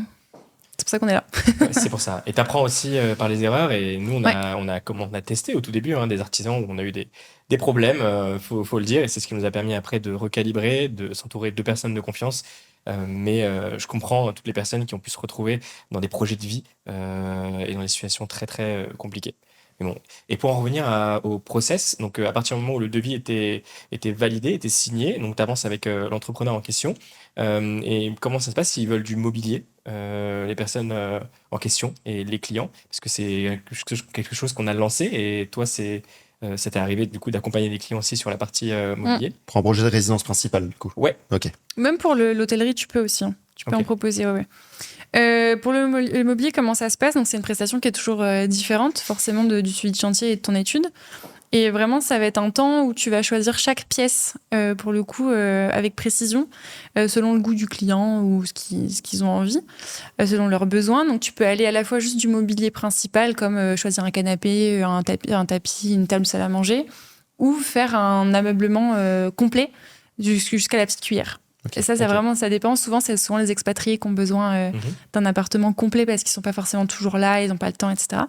Speaker 1: C'est pour ça qu'on est là.
Speaker 3: C'est pour ça. Et t'apprends aussi par les erreurs, et nous, on a testé au tout début des artisans où on a eu des problèmes, faut le dire, et c'est ce qui nous a permis après de recalibrer, de s'entourer de personnes de confiance. Mais je comprends toutes les personnes qui ont pu se retrouver dans des projets de vie et dans des situations très très compliquées. Mais bon. Et pour en revenir au process, donc à partir du moment où le devis était validé, était signé, donc tu avances avec l'entrepreneur en question. Et comment ça se passe s'ils veulent du mobilier, les personnes en question et les clients, parce que c'est quelque chose qu'on a lancé et toi, ça t'est arrivé du coup d'accompagner les clients aussi sur la partie mobilier.
Speaker 2: Pour un projet de résidence principale, du coup.
Speaker 3: Ouais.
Speaker 2: Ok.
Speaker 1: Même pour l'hôtellerie, tu peux aussi. Hein. Tu peux
Speaker 3: Ok.
Speaker 1: en proposer, ouais. Pour le mobilier, comment ça se passe? Donc, c'est une prestation qui est toujours différente, forcément, du suivi de chantier et de ton étude. Et vraiment, ça va être un temps où tu vas choisir chaque pièce, pour le coup, avec précision, selon le goût du client ou ce qu'ils ont envie, selon leurs besoins. Donc, tu peux aller à la fois juste du mobilier principal, comme choisir un canapé, un tapis, une table salle à manger, ou faire un ameublement complet jusqu'à la petite cuillère.
Speaker 2: Okay.
Speaker 1: Et ça, vraiment, ça dépend. Souvent, c'est souvent les expatriés qui ont besoin d'un appartement complet parce qu'ils sont pas forcément toujours là, ils n'ont pas le temps, etc.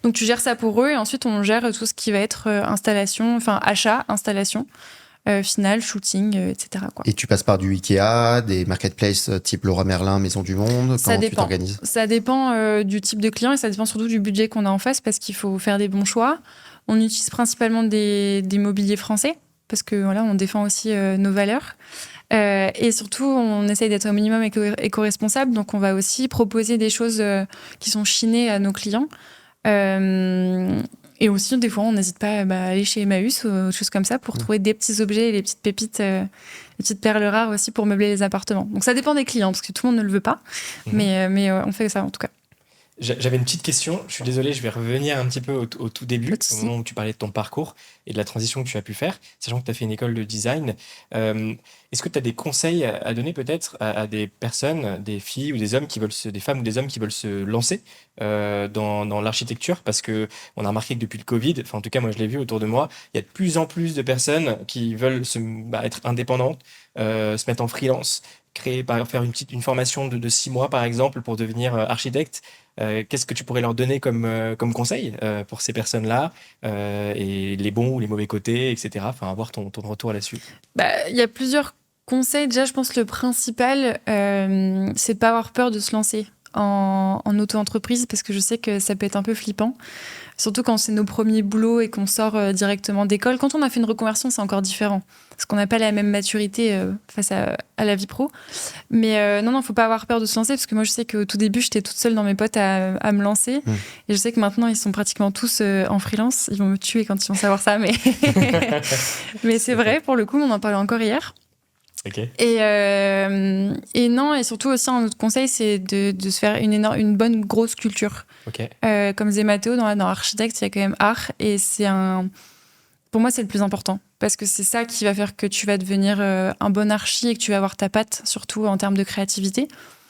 Speaker 1: Donc, tu gères ça pour eux et ensuite, on gère tout ce qui va être installation, enfin achat, installation, finale, shooting, etc. Quoi.
Speaker 2: Et tu passes par du Ikea, des marketplaces type Leroy Merlin, Maison du Monde. Comment tu t'organises?
Speaker 1: Ça dépend du type de client et ça dépend surtout du budget qu'on a en face parce qu'il faut faire des bons choix. On utilise principalement des mobiliers français parce que voilà, on défend aussi nos valeurs. Et surtout, on essaye d'être au minimum éco-responsable. Donc, on va aussi proposer des choses qui sont chinées à nos clients. Et aussi, des fois, on n'hésite pas à aller chez Emmaüs ou autre chose comme ça pour trouver des petits objets et les petites pépites, les petites perles rares aussi pour meubler les appartements. Donc, ça dépend des clients parce que tout le monde ne le veut pas. Mais on fait ça en tout cas.
Speaker 3: J'avais une petite question, je suis désolé, je vais revenir un petit peu au tout début, au moment où tu parlais de ton parcours et de la transition que tu as pu faire, sachant que tu as fait une école de design. Est-ce que tu as des conseils à donner peut-être à des personnes, des filles ou des hommes des femmes ou des hommes qui veulent se lancer dans l'architecture? Parce que on a remarqué que depuis le Covid, enfin en tout cas moi je l'ai vu autour de moi, il y a de plus en plus de personnes qui veulent être indépendantes, se mettre en freelance, faire une formation de 6 mois par exemple pour devenir architecte. Qu'est-ce que tu pourrais leur donner comme conseil pour ces personnes-là et les bons ou les mauvais côtés, etc. Enfin, avoir ton retour là-dessus.
Speaker 1: Il y a plusieurs conseils. Déjà, je pense que le principal, c'est de pas avoir peur de se lancer en auto-entreprise parce que je sais que ça peut être un peu flippant. Surtout quand c'est nos premiers boulots et qu'on sort directement d'école. Quand on a fait une reconversion, c'est encore différent. Parce qu'on n'a pas la même maturité face à la vie pro. Mais non, faut pas avoir peur de se lancer. Parce que moi, je sais qu'au tout début, j'étais toute seule dans mes potes à me lancer. Et je sais que maintenant, ils sont pratiquement tous en freelance. Ils vont me tuer quand ils vont savoir ça. Mais, mais c'est vrai, pour le coup, on en parlait encore hier.
Speaker 3: Okay.
Speaker 1: Et non, et surtout aussi un autre conseil, c'est de se faire une bonne grosse culture.
Speaker 3: Okay.
Speaker 1: Comme disait Mathéo, dans architecte, il y a quand même art, et pour moi, c'est le plus important, parce que c'est ça qui va faire que tu vas devenir un bon archi et que tu vas avoir ta patte, surtout en termes de créativité.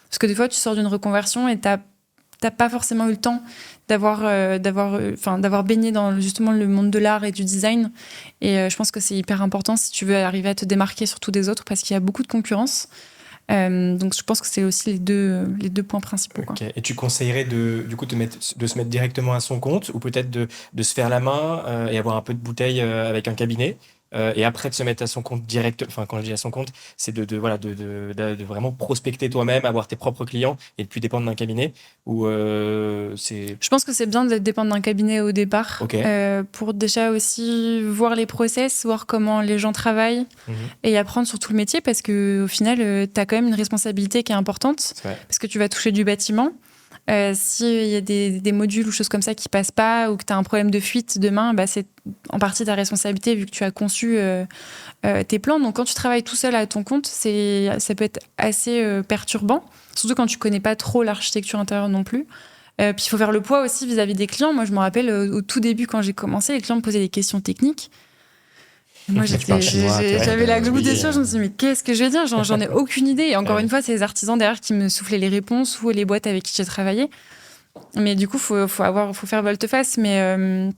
Speaker 1: Parce que des fois, tu sors d'une reconversion et t'as pas forcément eu le temps d'avoir baigné dans justement le monde de l'art et du design. Et je pense que c'est hyper important si tu veux arriver à te démarquer surtout des autres parce qu'il y a beaucoup de concurrence. Donc je pense que c'est aussi les deux points principaux. Quoi.
Speaker 3: Okay. Et tu conseillerais de se mettre directement à son compte ou peut-être de se faire la main et avoir un peu de bouteille avec un cabinet et après de se mettre à son compte direct. Enfin, quand je dis à son compte, c'est de vraiment prospecter toi-même, avoir tes propres clients et de plus dépendre d'un cabinet. Ou c'est.
Speaker 1: Je pense que c'est bien de dépendre d'un cabinet au départ,
Speaker 3: okay.
Speaker 1: Pour déjà aussi voir les process, voir comment les gens travaillent et apprendre sur tout le métier parce que au final, tu as quand même une responsabilité qui est importante parce que tu vas toucher du bâtiment. S'il y a des modules ou choses comme ça qui passent pas ou que tu as un problème de fuite demain, c'est en partie ta responsabilité vu que tu as conçu tes plans. Donc quand tu travailles tout seul à ton compte, ça peut être assez perturbant, surtout quand tu connais pas trop l'architecture intérieure non plus. Puis il faut faire le poids aussi vis-à-vis des clients. Moi, je me rappelle au tout début quand j'ai commencé, les clients me posaient des questions techniques. Moi, j'avais la goutte des cieux, je me suis dit, mais qu'est-ce que je vais dire? J'en ai aucune idée. Et encore une fois, c'est les artisans derrière qui me soufflaient les réponses ou les boîtes avec qui j'ai travaillé. Mais du coup, faut faire volte-face. Mais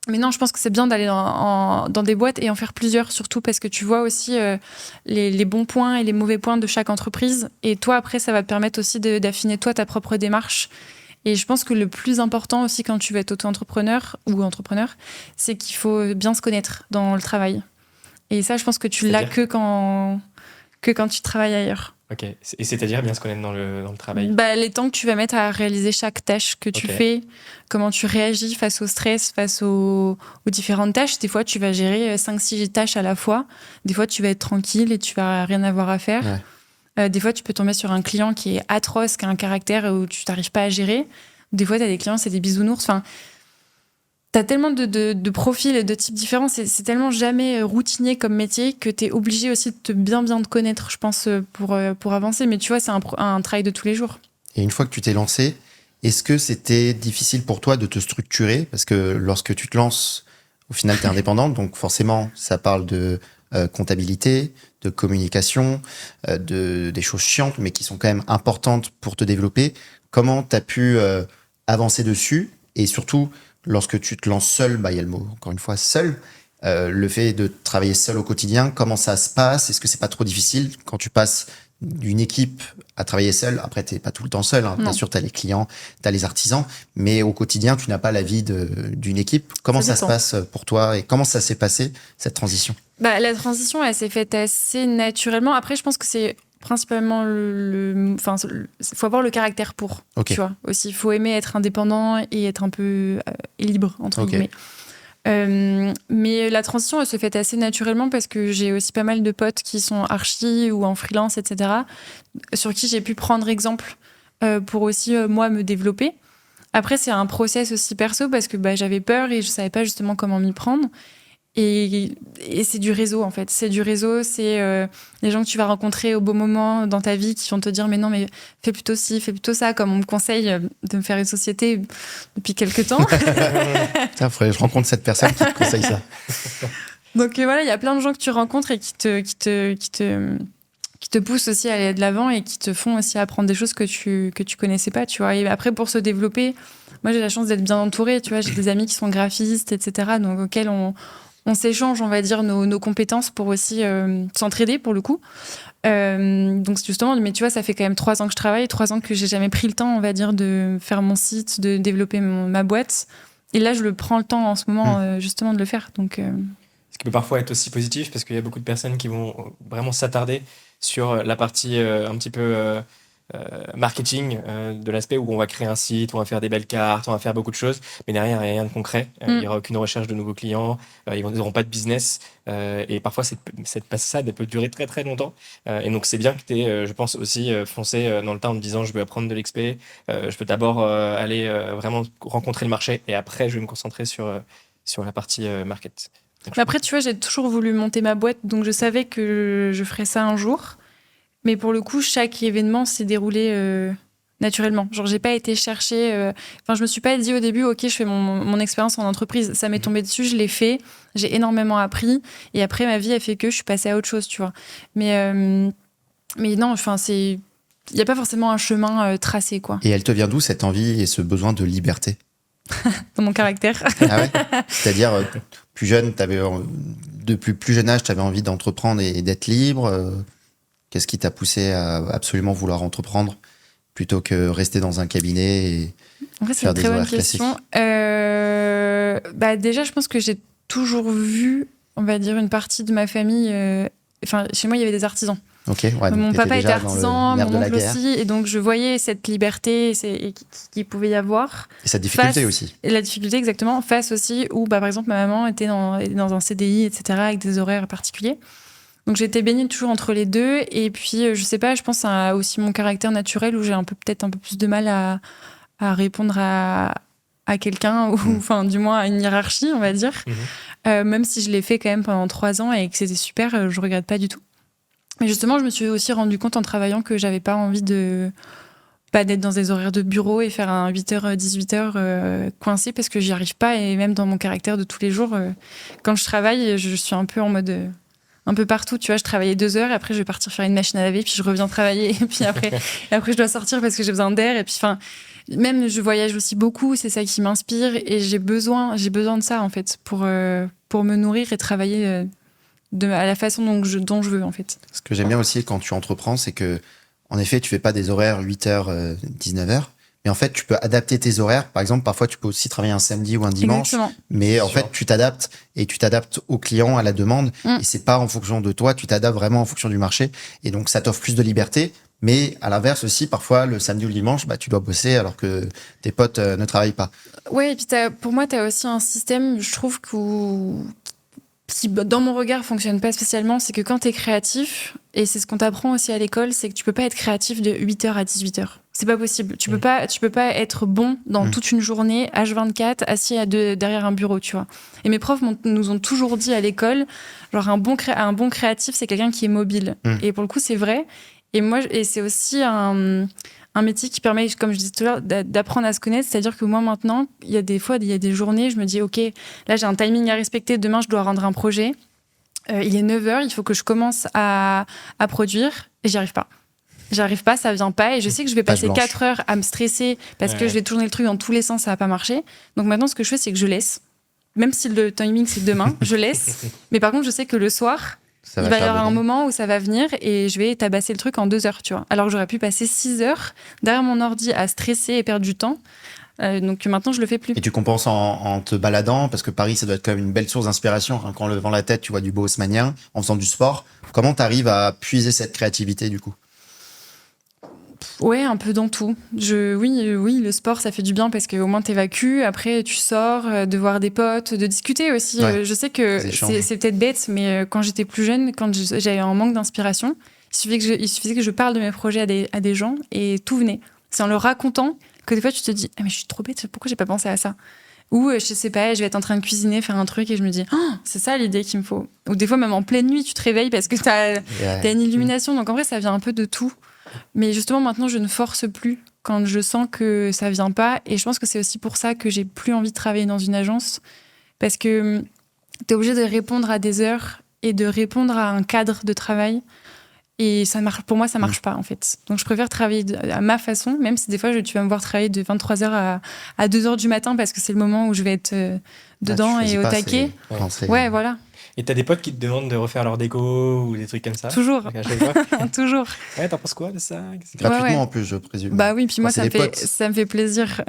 Speaker 1: non, je pense que c'est bien d'aller dans des boîtes et en faire plusieurs, surtout parce que tu vois aussi les bons points et les mauvais points de chaque entreprise. Et toi, après, ça va te permettre aussi d'affiner toi ta propre démarche. Et je pense que le plus important aussi quand tu veux être auto-entrepreneur ou entrepreneur, c'est qu'il faut bien se connaître dans le travail. Et ça, je pense que tu l'as que quand tu travailles ailleurs.
Speaker 3: Ok. Et c'est-à-dire bien se connaître dans le travail.
Speaker 1: Les temps que tu vas mettre à réaliser chaque tâche que tu fais, comment tu réagis face au stress, face aux différentes tâches. Des fois, tu vas gérer 5-6 tâches à la fois. Des fois, tu vas être tranquille et tu vas rien avoir à faire. Ouais. Des fois, tu peux tomber sur un client qui est atroce, qui a un caractère où tu t'arrives pas à gérer. Des fois, tu as des clients, c'est des bisounours. Enfin, t'as tellement de profils et de types différents, c'est tellement jamais routinier comme métier que t'es obligé aussi de bien te connaître, je pense, pour avancer. Mais tu vois, c'est un travail de tous les jours.
Speaker 2: Et une fois que tu t'es lancé, est-ce que c'était difficile pour toi de te structurer ? Parce que lorsque tu te lances, au final, t'es indépendante, donc forcément, ça parle de comptabilité, de communication, des choses chiantes, mais qui sont quand même importantes pour te développer. Comment t'as pu avancer dessus ? Et surtout, lorsque tu te lances seul, il y a le mot, encore une fois, seul, le fait de travailler seul au quotidien, comment ça se passe ? Est-ce que c'est pas trop difficile quand tu passes d'une équipe à travailler seul ? Après, t'es pas tout le temps seul, hein. Bien sûr, t'as les clients, t'as les artisans, mais au quotidien, tu n'as pas la vie d'une équipe. Comment ça se passe pour toi et comment ça s'est passé, cette transition ?
Speaker 1: La transition, elle s'est faite assez naturellement. Après, je pense que c'est principalement faut avoir le caractère pour, tu vois. Aussi, il faut aimer être indépendant et être un peu libre, entre guillemets. Mais la transition, elle se fait assez naturellement parce que j'ai aussi pas mal de potes qui sont archi ou en freelance, etc., sur qui j'ai pu prendre exemple pour aussi, moi, me développer. Après, c'est un process aussi perso parce que j'avais peur et je savais pas justement comment m'y prendre. Et c'est du réseau, en fait. C'est du réseau, c'est les gens que tu vas rencontrer au beau moment dans ta vie qui vont te dire « Mais non, mais fais plutôt ci, fais plutôt ça », comme on me conseille de me faire une société depuis quelques temps.
Speaker 2: Tiens, faudrait que je rencontre cette personne qui te conseille ça.
Speaker 1: Donc voilà, il y a plein de gens que tu rencontres et qui te poussent aussi à aller de l'avant et qui te font aussi apprendre des choses que tu connaissais pas, tu vois. Et après, pour se développer, moi, j'ai la chance d'être bien entourée, tu vois. J'ai des amis qui sont graphistes, etc., donc auxquels on s'échange, on va dire, nos compétences pour aussi s'entraider, pour le coup. Donc, justement, mais tu vois, ça fait quand même 3 ans que je travaille, 3 ans que j'ai jamais pris le temps, on va dire, de faire mon site, de développer ma boîte. Et là, je le prends le temps en ce moment, justement, de le faire. Donc,
Speaker 3: Ce qui peut parfois être aussi positif, parce qu'il y a beaucoup de personnes qui vont vraiment s'attarder sur la partie un petit peu marketing de l'aspect où on va créer un site, on va faire des belles cartes, on va faire beaucoup de choses, mais derrière, il n'y a rien de concret. Il n'y aura aucune recherche de nouveaux clients, ils n'auront pas de business. Et parfois, cette passade, elle peut durer très, très longtemps. Et donc, c'est bien que tu aies, je pense, aussi foncé dans le tas en te disant, je veux apprendre de l'expé, je peux d'abord aller vraiment rencontrer le marché et après, je vais me concentrer sur la partie market.
Speaker 1: Mais après, tu vois, j'ai toujours voulu monter ma boîte, donc je savais que je ferais ça un jour. Mais pour le coup, chaque événement s'est déroulé naturellement. Genre, j'ai pas été chercher... je me suis pas dit au début, OK, je fais mon expérience en entreprise. Ça m'est tombé dessus, je l'ai fait. J'ai énormément appris. Et après, ma vie a fait que je suis passée à autre chose, tu vois. Mais non, il n'y a pas forcément un chemin tracé, quoi.
Speaker 2: Et elle te vient d'où, cette envie et ce besoin de liberté ?
Speaker 1: Dans mon caractère.
Speaker 2: Ah ouais ? C'est-à-dire, plus jeune, depuis plus jeune âge, tu avais envie d'entreprendre et d'être libre. Qu'est-ce qui t'a poussé à absolument vouloir entreprendre plutôt que rester dans un cabinet et faire des horaires classiques ?
Speaker 1: Déjà, je pense que j'ai toujours vu, on va dire, une partie de ma famille... chez moi, il y avait des artisans.
Speaker 2: Okay, ouais,
Speaker 1: mon papa était artisan, mon oncle aussi, et donc je voyais cette liberté qu'il pouvait y avoir.
Speaker 2: Et cette difficulté aussi.
Speaker 1: Et la difficulté, exactement, face aussi où, par exemple, ma maman était dans un CDI, etc., avec des horaires particuliers. Donc j'étais baignée toujours entre les deux, et puis, je sais pas, je pense à aussi mon caractère naturel où j'ai peut-être un peu plus de mal à répondre à quelqu'un, ou enfin, du moins à une hiérarchie, on va dire. Même si je l'ai fait quand même pendant 3 ans et que c'était super, je regrette pas du tout. Mais justement, je me suis aussi rendu compte en travaillant que j'avais pas envie d'être dans des horaires de bureau et faire un 8h, 18h coincé parce que j'y arrive pas. Et même dans mon caractère de tous les jours, quand je travaille, je suis un peu en mode un peu partout. Tu vois, je travaillais 2 heures et après je vais partir faire une machine à laver, puis je reviens travailler. Et puis après je dois sortir parce que j'ai besoin d'air. Et puis même je voyage aussi beaucoup, c'est ça qui m'inspire. Et j'ai besoin de ça en fait pour me nourrir et travailler à la façon dont je veux, en fait.
Speaker 2: Ce que j'aime bien aussi quand tu entreprends, c'est que, en effet, tu fais pas des horaires 8h, 19h, mais en fait, tu peux adapter tes horaires. Par exemple, parfois, tu peux aussi travailler un samedi ou un dimanche,
Speaker 1: Exactement.
Speaker 2: mais en
Speaker 3: Sûr.
Speaker 2: fait, tu t'adaptes au client, à la demande, et c'est pas en fonction de toi, tu t'adaptes vraiment en fonction du marché, et donc ça t'offre plus de liberté. Mais à l'inverse aussi, parfois, le samedi ou le dimanche, tu dois bosser alors que tes potes ne travaillent pas.
Speaker 1: Ouais, et puis pour moi, tu as aussi un système, je trouve, qui, dans mon regard, fonctionne pas spécialement. C'est que quand tu es créatif, et c'est ce qu'on t'apprend aussi à l'école, c'est que tu peux pas être créatif de 8h à 18h. C'est pas possible. Tu peux pas être bon dans toute une journée, H24, assis derrière un bureau, tu vois. Et mes profs nous ont toujours dit à l'école, genre un bon créatif, c'est quelqu'un qui est mobile. Et pour le coup, c'est vrai. Et c'est aussi un métier qui permet, comme je disais tout à l'heure, d'apprendre à se connaître. C'est-à-dire que moi, maintenant, il y a des journées, je me dis, OK, là, j'ai un timing à respecter. Demain, je dois rendre un projet. Il est 9h, il faut que je commence à produire. Et j'y arrive pas. J'arrive pas, ça vient pas. Et je sais que je vais passer 4 heures à me stresser parce que je vais tourner le truc dans tous les sens, ça va pas marcher. Donc maintenant, ce que je fais, c'est que je laisse. Même si le timing, c'est demain, je laisse. Mais par contre, je sais que le soir... il va y avoir un moment où ça va venir et je vais tabasser le truc en 2 heures, tu vois. Alors que j'aurais pu passer 6 heures derrière mon ordi à stresser et perdre du temps. Donc maintenant, je le fais plus.
Speaker 2: Et tu compenses en te baladant, parce que Paris, ça doit être quand même une belle source d'inspiration. Quand en levant la tête, tu vois du beau haussmannien, en faisant du sport. Comment tu arrives à puiser cette créativité, du coup?
Speaker 1: Ouais, un peu dans tout. Oui, le sport, ça fait du bien parce qu'au moins t'évacues. Après, tu sors, de voir des potes, de discuter aussi.
Speaker 2: Ouais,
Speaker 1: je sais que c'est peut-être bête, mais quand j'étais plus jeune, quand j'avais un manque d'inspiration, il suffisait que je parle de mes projets à des gens et tout venait. C'est en leur racontant que des fois tu te dis « Ah, mais je suis trop bête, pourquoi j'ai pas pensé à ça ?» Ou je sais pas, je vais être en train de cuisiner, faire un truc et je me dis oh, c'est ça l'idée qu'il me faut. Ou des fois, même en pleine nuit, tu te réveilles parce que t'as une illumination. Donc en vrai, ça vient un peu de tout. Mais justement, maintenant, je ne force plus quand je sens que ça vient pas. Et je pense que c'est aussi pour ça que j'ai plus envie de travailler dans une agence. Parce que t'es obligé de répondre à des heures et de répondre à un cadre de travail. Et pour moi, ça marche pas, en fait. Donc, je préfère travailler à ma façon, même si des fois, tu vas me voir travailler de 23h à 2h du matin parce que c'est le moment où je vais être dedans et au taquet. Ouais, voilà.
Speaker 3: Et t'as des potes qui te demandent de refaire leur déco ou des trucs comme ça?
Speaker 1: Toujours. Toujours.
Speaker 3: Ouais, t'en penses quoi de ça?
Speaker 2: Gratuitement en plus, je présume.
Speaker 1: Bah oui, puis moi, ça me fait plaisir.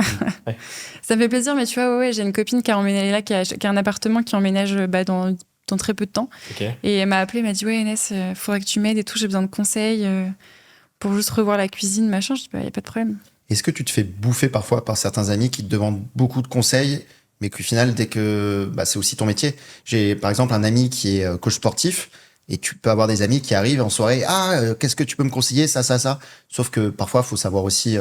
Speaker 1: Ça me fait plaisir, mais tu vois, j'ai une copine qui a emménagé là, qui a un appartement qui emménage dans très peu de temps. Et elle m'a appelée, elle m'a dit ouais, Inès, faudrait que tu m'aides et tout, j'ai besoin de conseils pour juste revoir la cuisine, machin. Je dis bah, y a pas de problème.
Speaker 2: Est-ce que tu te fais bouffer parfois par certains amis qui te demandent beaucoup de conseils, mais qu'au final, dès que c'est aussi ton métier. J'ai par exemple un ami qui est coach sportif, et tu peux avoir des amis qui arrivent en soirée, qu'est-ce que tu peux me conseiller, ça. Sauf que parfois, il faut savoir aussi,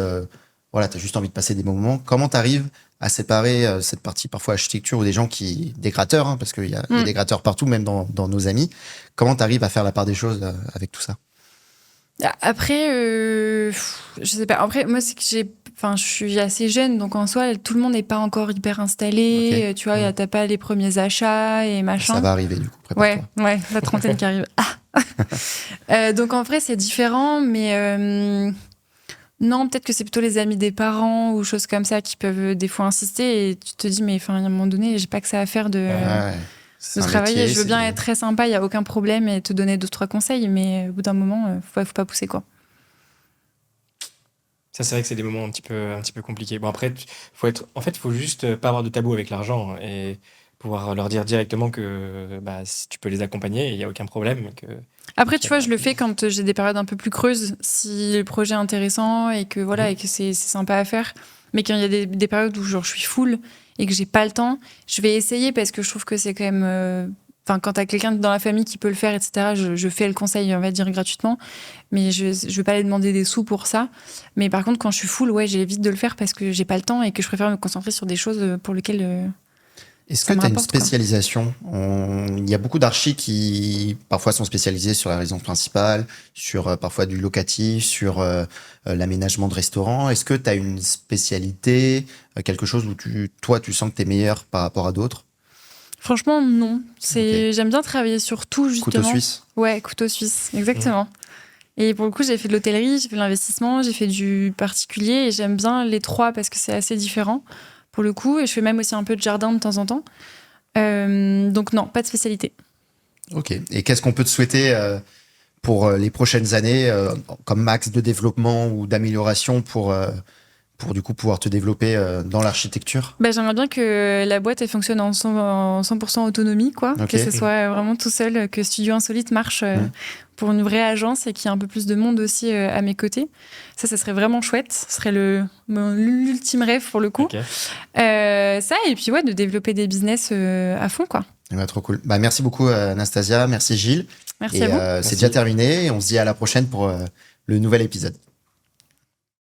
Speaker 2: t'as juste envie de passer des bons moments. Comment t'arrives à séparer cette partie parfois architecture ou des gratteurs, parce qu'il y a des gratteurs partout, même dans nos amis. Comment t'arrives à faire la part des choses avec tout ça?
Speaker 1: Après, je sais pas. Après, moi, c'est que je suis assez jeune, donc en soi, tout le monde n'est pas encore hyper installé. Tu vois, t'as pas les premiers achats et machin.
Speaker 2: Ça va arriver, du coup. Prépare-toi.
Speaker 1: Ouais, la trentaine qui arrive. Donc en vrai, c'est différent, mais non, peut-être que c'est plutôt les amis des parents ou choses comme ça qui peuvent des fois insister et tu te dis, mais à un moment donné, j'ai pas que ça à faire de travailler. Métier, je veux bien être très sympa, il n'y a aucun problème et te donner 2-3 conseils, mais au bout d'un moment, faut pas pousser, quoi.
Speaker 3: Ça, c'est vrai que c'est des moments un petit peu compliqués. Bon, après, faut juste pas avoir de tabou avec l'argent et pouvoir leur dire directement que si tu peux les accompagner, il n'y a aucun problème.
Speaker 1: Après, tu vois, je le fais quand j'ai des périodes un peu plus creuses, si le projet est intéressant et que, et que c'est sympa à faire. Mais quand il y a des périodes où genre, je suis full et que j'ai pas le temps, je vais essayer parce que je trouve que c'est quand même... quand t'as quelqu'un dans la famille qui peut le faire, etc., je fais le conseil, on va dire, gratuitement. Mais je vais pas aller demander des sous pour ça. Mais par contre, quand je suis full, j'évite de le faire parce que j'ai pas le temps et que je préfère me concentrer sur des choses pour lesquelles...
Speaker 2: Est-ce que tu as une spécialisation? Il y a beaucoup d'archis qui parfois sont spécialisés sur la résidence principale, sur parfois du locatif, sur l'aménagement de restaurants. Est-ce que tu as une spécialité, quelque chose où tu sens que tu es meilleur par rapport à d'autres?
Speaker 1: Franchement, non. J'aime bien travailler sur tout, justement.
Speaker 2: Couteau suisse?
Speaker 1: Ouais, couteau suisse, exactement. Et pour le coup, j'ai fait de l'hôtellerie, j'ai fait de l'investissement, j'ai fait du particulier et j'aime bien les trois parce que c'est assez différent. Pour le coup, et je fais même aussi un peu de jardin de temps en temps. Donc non, pas de spécialité.
Speaker 2: Ok. Et qu'est-ce qu'on peut te souhaiter pour les prochaines années comme max de développement ou d'amélioration pour pour du coup pouvoir te développer dans l'architecture?
Speaker 1: J'aimerais bien que la boîte elle fonctionne en 100% autonomie, quoi.
Speaker 2: Ok.
Speaker 1: Que ce soit vraiment tout seul, que Studio Insolite marche pour une vraie agence et qu'il y ait un peu plus de monde aussi à mes côtés. Ça serait vraiment chouette. Ce serait l'ultime rêve pour le coup.
Speaker 3: Ok.
Speaker 1: Ça, et puis de développer des business à fond, quoi.
Speaker 2: Trop cool. Merci beaucoup, Anastasia. Merci, Gilles.
Speaker 1: Merci à vous.
Speaker 2: C'est déjà terminé. Et on se dit à la prochaine pour le nouvel épisode.